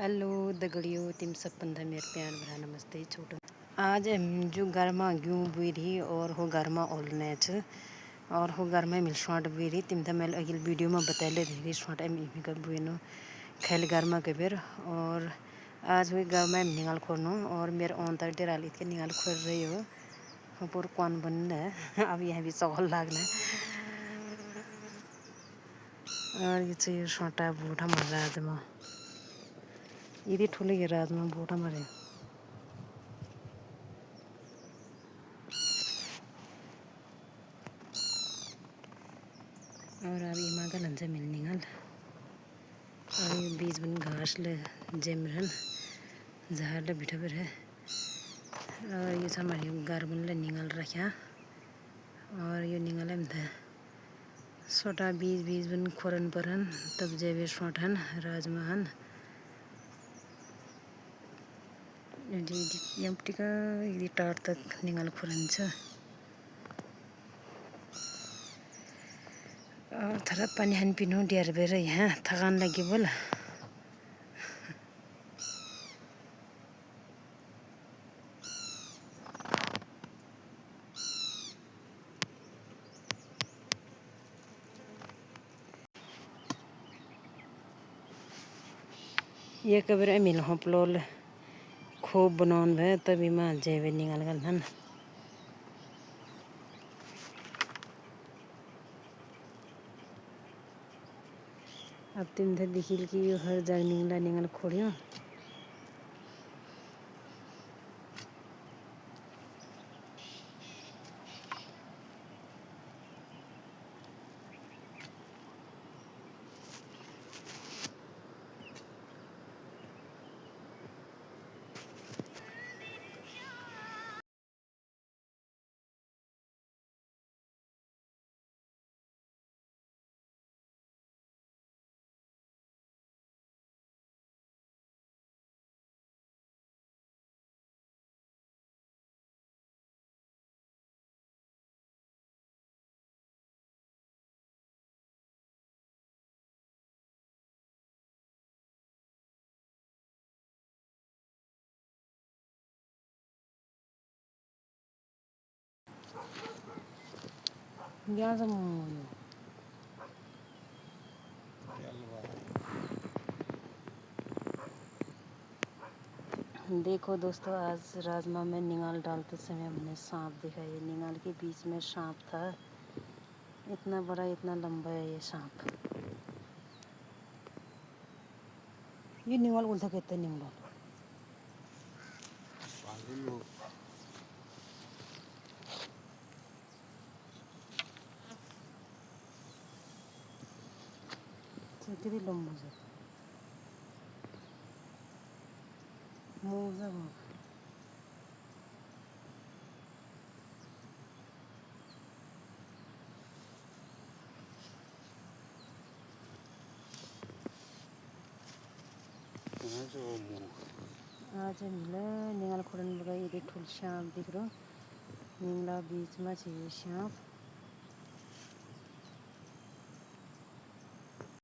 Hello दगड़ियों, तिम सब पंदा मेरे प्यार भरा नमस्ते छोटो। आज हम जो गर्मा ग्यूं बुई रही और हो गर्मा ओलने छ और हो गर्मा मिल शॉट बुई रही तिम द मेल अगिल वीडियो में बतैले रही शॉट एम इमी का बुईनो खेल गर्मा के बेर। और आज हुई गर्मा में निकाल खोनो और मेरे ऑन तक डेराल के निकाल खोल रही हो पूर कौन बनना है अब यहाँ भी सवाल लागना और ये चाहिए शॉटा बूढ़ा मजा आजमा इधी ठुले के राजमा बूढ़ा मरे और अब ये मागा लंजा मिल निकाल और ये बीज बन घास ले जेमरन झाड़ ले बिठा पर है और ये हमारे गार बन ले निकाल रखा और ये निकाले में था छोटा बीज बन खोरन परन तब जेबे शॉटन राजमाहन ये टिका ये टार तक निकाल खोरन छ और थोड़ा पानी हन पीनो डियर बेर यहाँ थकान लगी बोला ये कबर मिल हपलोल खूब बनाउन भए तभी मां जेबे निकाल गल हन। अब तुम थे दिखिल कि यो हर जग निकल खोड़ियो यहाँ से देखो दोस्तों, आज राजमा में निगाल डालते समय हमने सांप देखा। ये निगाल के बीच में सांप था, इतना बड़ा इतना लंबा है ये सांप। ये निगाल उल्टा कहते हैं निगाल। कितनी लंबा है मुँह से आज मिला निगाल खोड़न लगा ये ठुल सांप दिख रहा निगला बीच में चाहिए सांप।